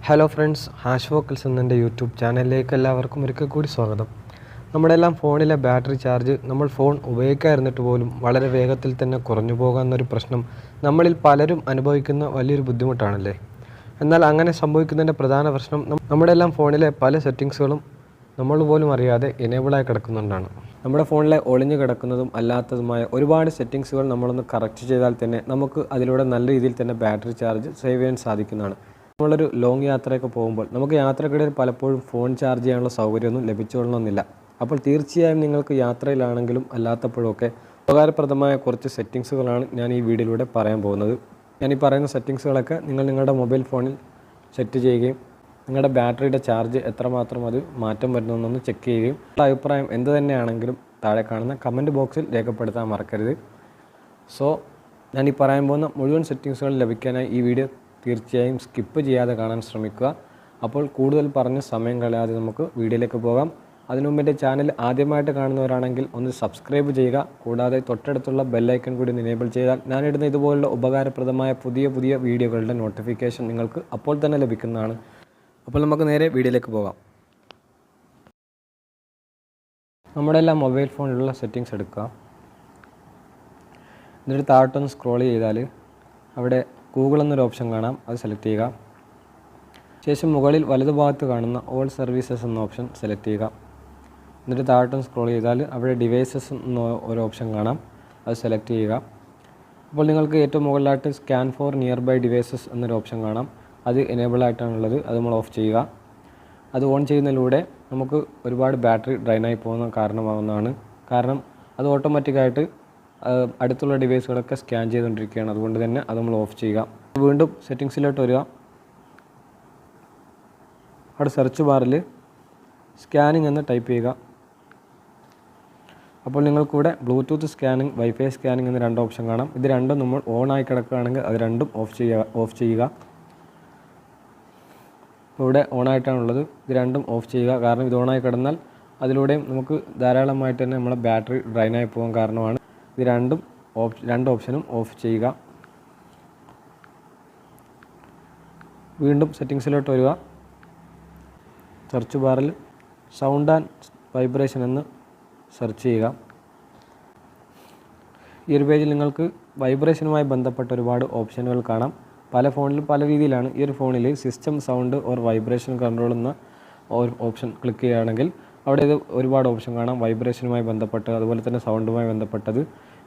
Hello friends, hash vocals എന്ന YouTube ചാനലിലേക്ക് എല്ലാവർക്കും ഒരിക്കൽ കൂടി സ്വാഗതം. നമ്മുടെ എല്ലാം ഫോണിലെ ബാറ്ററി ചാർജ് നമ്മൾ ഫോൺ ഉപയോഗിക്കാതിരുന്നിട്ട് പോലും വളരെ വേഗത്തിൽ തന്നെ കുറഞ്ഞു പോകാമെന്നൊരു പ്രശ്നം നമ്മളിൽ പലരും അനുഭവിക്കുന്ന വലിയൊരു ബുദ്ധിമുട്ടാണല്ലേ. എന്നാൽ അങ്ങനെ സംഭവിക്കുന്നതിൻ്റെ പ്രധാന പ്രശ്നം നമ്മുടെ എല്ലാം ഫോണിലെ പല സെറ്റിങ്സുകളും നമ്മൾ പോലും അറിയാതെ എനേബിളായി കിടക്കുന്നുണ്ടാണ്. നമ്മുടെ ഫോണിലെ ഒളിഞ്ഞു കിടക്കുന്നതും അല്ലാത്തതുമായ ഒരുപാട് സെറ്റിങ്സുകൾ നമ്മളൊന്ന് കറക്റ്റ് ചെയ്താൽ തന്നെ നമുക്ക് അതിലൂടെ നല്ല രീതിയിൽ തന്നെ ബാറ്ററി ചാർജ് സേവ് ചെയ്യാൻ സാധിക്കുന്നതാണ്. നമ്മളൊരു ലോങ് യാത്രയൊക്കെ പോകുമ്പോൾ നമുക്ക് യാത്രക്കിടയിൽ പലപ്പോഴും ഫോൺ ചാർജ് ചെയ്യാനുള്ള സൗകര്യമൊന്നും ലഭിച്ചുകൊള്ളണമെന്നില്ല. അപ്പോൾ തീർച്ചയായും നിങ്ങൾക്ക് യാത്രയിലാണെങ്കിലും അല്ലാത്തപ്പോഴൊക്കെ ഉപകാരപ്രദമായ കുറച്ച് സെറ്റിങ്സുകളാണ് ഞാൻ ഈ വീഡിയോയിലൂടെ പറയാൻ പോകുന്നത്. ഞാൻ ഈ പറയുന്ന സെറ്റിങ്സുകളൊക്കെ നിങ്ങളുടെ മൊബൈൽ ഫോണിൽ സെറ്റ് ചെയ്യുകയും നിങ്ങളുടെ ബാറ്ററിയുടെ ചാർജ് എത്രമാത്രം അത് മാറ്റം വരുന്നതെന്നൊന്ന് ചെക്ക് ചെയ്യുകയും അഭിപ്രായം എന്ത് തന്നെയാണെങ്കിലും താഴെ കാണുന്ന കമൻറ്റ് ബോക്സിൽ രേഖപ്പെടുത്താൻ മറക്കരുത്. സോ ഞാൻ ഈ പറയാൻ പോകുന്ന മുഴുവൻ സെറ്റിങ്സുകൾ ലഭിക്കാനായി ഈ വീഡിയോ തീർച്ചയായും സ്കിപ്പ് ചെയ്യാതെ കാണാൻ ശ്രമിക്കുക. അപ്പോൾ കൂടുതൽ പറഞ്ഞ് സമയം കളയാതെ നമുക്ക് വീഡിയോയിലേക്ക് പോകാം. അതിനു മുമ്പ് എൻ്റെ ചാനൽ ആദ്യമായിട്ട് കാണുന്നവരാണെങ്കിൽ ഒന്ന് സബ്സ്ക്രൈബ് ചെയ്യുക. കൂടാതെ തൊട്ടടുത്തുള്ള ബെല്ലൈക്കൺ കൂടി എനേബിൾ ചെയ്താൽ ഞാനിടുന്ന ഇതുപോലുള്ള ഉപകാരപ്രദമായ പുതിയ വീഡിയോകളുടെ നോട്ടിഫിക്കേഷൻ നിങ്ങൾക്ക് അപ്പോൾ തന്നെ ലഭിക്കുന്നതാണ്. അപ്പോൾ നമുക്ക് നേരെ വീഡിയോയിലേക്ക് പോകാം. നമ്മുടെ എല്ലാം മൊബൈൽ ഫോണിലുള്ള സെറ്റിങ്സ് എടുക്കുക. എന്നിട്ട് താഴോട്ടൊന്ന് സ്ക്രോൾ ചെയ്താൽ അവിടെ ഗൂഗിൾ എന്നൊരു ഓപ്ഷൻ കാണാം, അത് സെലക്ട് ചെയ്യുക. ശേഷം മുകളിൽ വലതുഭാഗത്ത് കാണുന്ന ഓൾ സർവീസസ് എന്ന ഓപ്ഷൻ സെലക്ട് ചെയ്യുക. എന്നിട്ട് താഴോട്ടൊന്ന് സ്ക്രോൾ ചെയ്താൽ അവിടെ ഡിവൈസസ് എന്ന ഒരു ഓപ്ഷൻ കാണാം, അത് സെലക്ട് ചെയ്യുക. അപ്പോൾ നിങ്ങൾക്ക് ഏറ്റവും മുകളിലായിട്ട് scan for nearby devices എന്നൊരു ഓപ്ഷൻ കാണാം, അത് എനേബിൾ ആയിട്ടാണുള്ളത്, അത് നമ്മൾ ഓഫ് ചെയ്യുക. അത് ഓൺ ചെയ്യുന്നതിലൂടെ നമുക്ക് ഒരുപാട് ബാറ്ററി ഡ്രെയിനായി പോകുന്ന കാരണമാകുന്നതാണ്. കാരണം അത് ഓട്ടോമാറ്റിക്കായിട്ട് അടുത്തുള്ള ഡിവൈസുകളൊക്കെ സ്കാൻ ചെയ്തുകൊണ്ടിരിക്കുകയാണ്. അതുകൊണ്ട് തന്നെ അത് നമ്മൾ ഓഫ് ചെയ്യുക. വീണ്ടും സെറ്റിങ്സിലോട്ട് വരിക. അവിടെ സെർച്ച് ബാറിൽ സ്കാനിങ് എന്ന് ടൈപ്പ് ചെയ്യുക. അപ്പോൾ നിങ്ങൾക്കിവിടെ ബ്ലൂടൂത്ത് സ്കാനിങ്, വൈഫൈ സ്കാനിങ് എന്ന രണ്ട് ഓപ്ഷൻ കാണാം. ഇത് രണ്ടും നമ്മൾ ഓൺ ആയി കിടക്കുകയാണെങ്കിൽ അത് രണ്ടും ഓഫ് ചെയ്യുക. ഇവിടെ ഓണായിട്ടാണുള്ളത്, ഇത് രണ്ടും ഓഫ് ചെയ്യുക. കാരണം ഇത് ഓണായി കിടന്നാൽ അതിലൂടെയും നമുക്ക് ധാരാളമായിട്ട് തന്നെ നമ്മളെ ബാറ്ററി ഡ്രെയിനായി പോകാൻ കാരണമാണ്. ഇത് രണ്ട് ഓപ്ഷനും ഓഫ് ചെയ്യുക. വീണ്ടും സെറ്റിങ്സിലോട്ട് വരിക. സെർച്ച് ബാറിൽ സൗണ്ട് ആൻഡ് വൈബ്രേഷൻ എന്ന് സെർച്ച് ചെയ്യുക. ഈ ഒരു പേജിൽ നിങ്ങൾക്ക് വൈബ്രേഷനുമായി ബന്ധപ്പെട്ട ഒരുപാട് ഓപ്ഷനുകൾ കാണാം. പല ഫോണിലും പല രീതിയിലാണ്. ഈ ഒരു ഫോണിൽ system sound or vibration control എന്ന ഒരു ഓപ്ഷൻ ക്ലിക്ക് ചെയ്യുകയാണെങ്കിൽ അവിടെ ഇത് ഒരുപാട് ഓപ്ഷൻ കാണാം. വൈബ്രേഷനുമായി ബന്ധപ്പെട്ട്, അതുപോലെ തന്നെ സൗണ്ടുമായി ബന്ധപ്പെട്ടത്.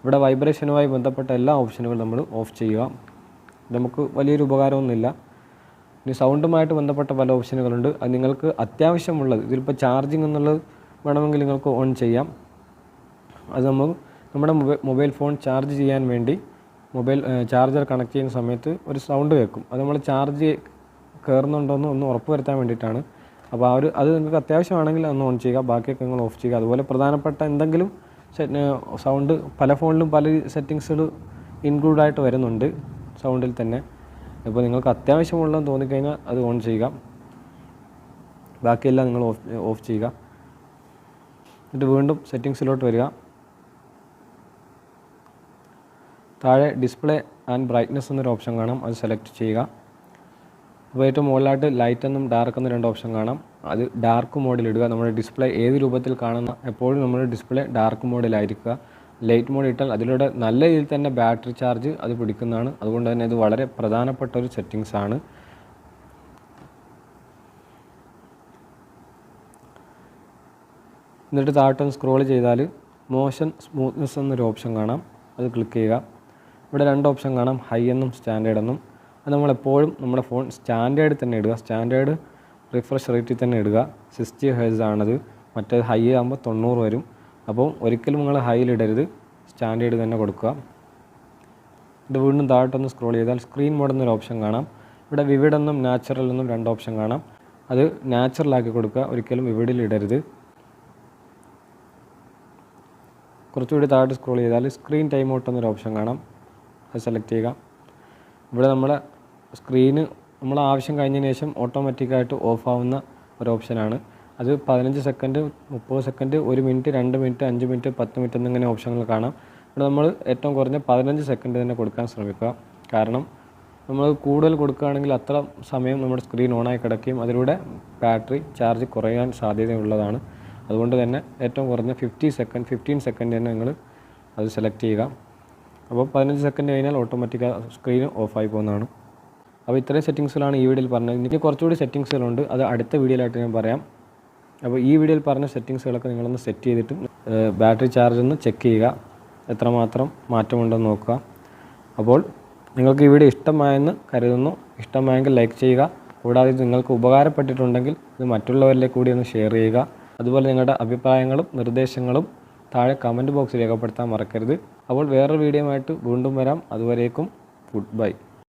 ഇവിടെ വൈബ്രേഷനുമായി ബന്ധപ്പെട്ട എല്ലാ ഓപ്ഷനുകളും നമ്മൾ ഓഫ് ചെയ്യുക. നമുക്ക് വലിയൊരു ഉപകാരമൊന്നുമില്ല. ഇനി സൗണ്ടുമായിട്ട് ബന്ധപ്പെട്ട പല ഓപ്ഷനുകളുണ്ട്. അത് നിങ്ങൾക്ക് അത്യാവശ്യമുള്ളത്, ഇതിലിപ്പോൾ ചാർജിങ് എന്നുള്ളത് വേണമെങ്കിൽ നിങ്ങൾക്ക് ഓൺ ചെയ്യാം. അത് നമ്മുടെ മൊബൈൽ ഫോൺ ചാർജ് ചെയ്യാൻ വേണ്ടി ചാർജർ കണക്ട് ചെയ്യുന്ന സമയത്ത് ഒരു സൗണ്ട് കേൾക്കും. അത് നമ്മൾ ചാർജ് കയറുന്നുണ്ടോയെന്ന് ഒന്ന് ഉറപ്പ് വരുത്താൻ വേണ്ടിയിട്ടാണ്. അപ്പോൾ അത് നിങ്ങൾക്ക് അത്യാവശ്യമാണെങ്കിൽ ഒന്ന് ഓൺ ചെയ്യുക, ബാക്കിയൊക്കെ നിങ്ങൾ ഓഫ് ചെയ്യുക. അതുപോലെ പ്രധാനപ്പെട്ട എന്തെങ്കിലും സൗണ്ട് പല ഫോണിലും പല സെറ്റിങ്സുകൾ ഇൻക്ലൂഡായിട്ട് വരുന്നുണ്ട് സൗണ്ടിൽ തന്നെ. ഇപ്പോൾ നിങ്ങൾക്ക് അത്യാവശ്യമുള്ളതെന്ന് തോന്നിക്കഴിഞ്ഞാൽ അത് ഓൺ ചെയ്യുക, ബാക്കിയെല്ലാം നിങ്ങൾ ഓഫ് ചെയ്യുക. എന്നിട്ട് വീണ്ടും സെറ്റിങ്സിലോട്ട് വരിക. താഴെ ഡിസ്പ്ലേ ആൻഡ് ബ്രൈറ്റ്നസ് എന്നൊരു ഓപ്ഷൻ കാണാം, അത് സെലക്ട് ചെയ്യുക. അപ്പോൾ ഏറ്റവും മുകളിലായിട്ട് ലൈറ്റ് എന്നും ഡാർക്ക് എന്നും രണ്ട് ഓപ്ഷൻ കാണാം, അത് ഡാർക്ക് മോഡിലിടുക. നമ്മുടെ ഡിസ്പ്ലേ ഏത് രൂപത്തിൽ കാണുന്ന എപ്പോഴും നമ്മുടെ ഡിസ്പ്ലേ ഡാർക്ക് മോഡിലായിരിക്കുക. ലൈറ്റ് മോഡ് ഇട്ടാൽ അതിലൂടെ നല്ല രീതിയിൽ തന്നെ ബാറ്ററി ചാർജ് അത് പിടിക്കുന്നതാണ്. അതുകൊണ്ട് തന്നെ ഇത് വളരെ പ്രധാനപ്പെട്ട ഒരു സെറ്റിങ്സ് ആണ്. എന്നിട്ട് താഴോട്ടൊന്ന് സ്ക്രോൾ ചെയ്താൽ മോഷൻ സ്മൂത്ത്നെസ് എന്നൊരു ഓപ്ഷൻ കാണാം, അത് ക്ലിക്ക് ചെയ്യുക. ഇവിടെ രണ്ട് ഓപ്ഷൻ കാണാം, ഹൈ എന്നും സ്റ്റാൻഡേർഡ് എന്നും. അത് നമ്മളെപ്പോഴും നമ്മുടെ ഫോൺ സ്റ്റാൻഡേർഡ് തന്നെ ഇടുക. സ്റ്റാൻഡേർഡ് റിഫ്രഷ് റേറ്റിൽ തന്നെ ഇടുക. 60 Hz ആണത്. മറ്റേത് ഹൈ ആകുമ്പോൾ 90 വരും. അപ്പോൾ ഒരിക്കലും നിങ്ങൾ ഹൈയിലിടരുത്, സ്റ്റാൻഡേർഡ് തന്നെ കൊടുക്കുക. ഇത് വീണ്ടും താഴോട്ടൊന്ന് സ്ക്രോൾ ചെയ്താൽ സ്ക്രീൻ മോഡ് എന്നൊരു ഓപ്ഷൻ കാണാം. ഇവിടെ വിവിഡ് എന്നും നാച്ചുറൽ എന്നും രണ്ട് ഓപ്ഷൻ കാണാം, അത് നാച്ചുറലാക്കി കൊടുക്കുക, ഒരിക്കലും വിവിഡിൽ ഇടരുത്. കുറച്ചുകൂടി താഴോട്ട് സ്ക്രോൾ ചെയ്താൽ സ്ക്രീൻ ടൈം ഔട്ട് എന്നൊരു ഓപ്ഷൻ കാണാം, അത് സെലക്ട് ചെയ്യുക. ഇവിടെ നമ്മളെ സ്ക്രീന് നമ്മൾ ആവശ്യം കഴിഞ്ഞതിന് ശേഷം ഓട്ടോമാറ്റിക്കായിട്ട് ഓഫ് ആവുന്ന ഒരു ഓപ്ഷനാണ്. അത് 15 second, 30 second, 1 minute, 2 minute, 5 minute, 10 minute എന്നിങ്ങനെ ഓപ്ഷനുകൾ കാണാം. ഇവിടെ നമ്മൾ ഏറ്റവും കുറഞ്ഞ 15 സെക്കൻഡ് തന്നെ കൊടുക്കാൻ ശ്രമിക്കുക. കാരണം നമ്മൾ കൂടുതൽ കൊടുക്കുകയാണെങ്കിൽ അത്ര സമയം നമ്മുടെ സ്ക്രീൻ ഓണായി കിടക്കുകയും അതിലൂടെ ബാറ്ററി ചാർജ് കുറയാൻ സാധ്യതയുള്ളതാണ്. അതുകൊണ്ട് തന്നെ ഏറ്റവും കുറഞ്ഞ 15 സെക്കൻഡ് തന്നെ നിങ്ങൾ അത് സെലക്ട് ചെയ്യുക. അപ്പോൾ 15 സെക്കൻഡ് കഴിഞ്ഞാൽ ഓട്ടോമാറ്റിക്കായി സ്ക്രീൻ ഓഫായി പോകുന്നതാണ്. അപ്പോൾ ഇത്രയും സെറ്റിങ്സുകളാണ് ഈ വീഡിയോയിൽ പറഞ്ഞത്. ഇനി കുറച്ചുകൂടി സെറ്റിങ്സുകളുണ്ട്, അത് അടുത്ത വീഡിയോയിലായിട്ട് ഞാൻ പറയാം. അപ്പോൾ ഈ വീഡിയോയിൽ പറഞ്ഞ സെറ്റിങ്സുകളൊക്കെ നിങ്ങളൊന്ന് സെറ്റ് ചെയ്തിട്ട് ബാറ്ററി ചാർജ് ഒന്ന് ചെക്ക് ചെയ്യുക, എത്രമാത്രം മാറ്റമുണ്ടെന്ന് നോക്കുക. അപ്പോൾ നിങ്ങൾക്ക് ഈ വീഡിയോ ഇഷ്ടമായെന്ന് കരുതുന്നു. ഇഷ്ടമായെങ്കിൽ ലൈക്ക് ചെയ്യുക. കൂടാതെ നിങ്ങൾക്ക് ഉപകാരപ്പെട്ടിട്ടുണ്ടെങ്കിൽ ഇത് മറ്റുള്ളവരിലേക്ക് കൂടി ഒന്ന് ഷെയർ ചെയ്യുക. അതുപോലെ നിങ്ങളുടെ അഭിപ്രായങ്ങളും നിർദ്ദേശങ്ങളും താഴെ കമൻറ്റ് ബോക്സിൽ രേഖപ്പെടുത്താൻ മറക്കരുത്. അപ്പോൾ വേറൊരു വീഡിയോ ആയിട്ട് വീണ്ടും വരാം. അതുവരേക്കും ഗുഡ് ബൈ.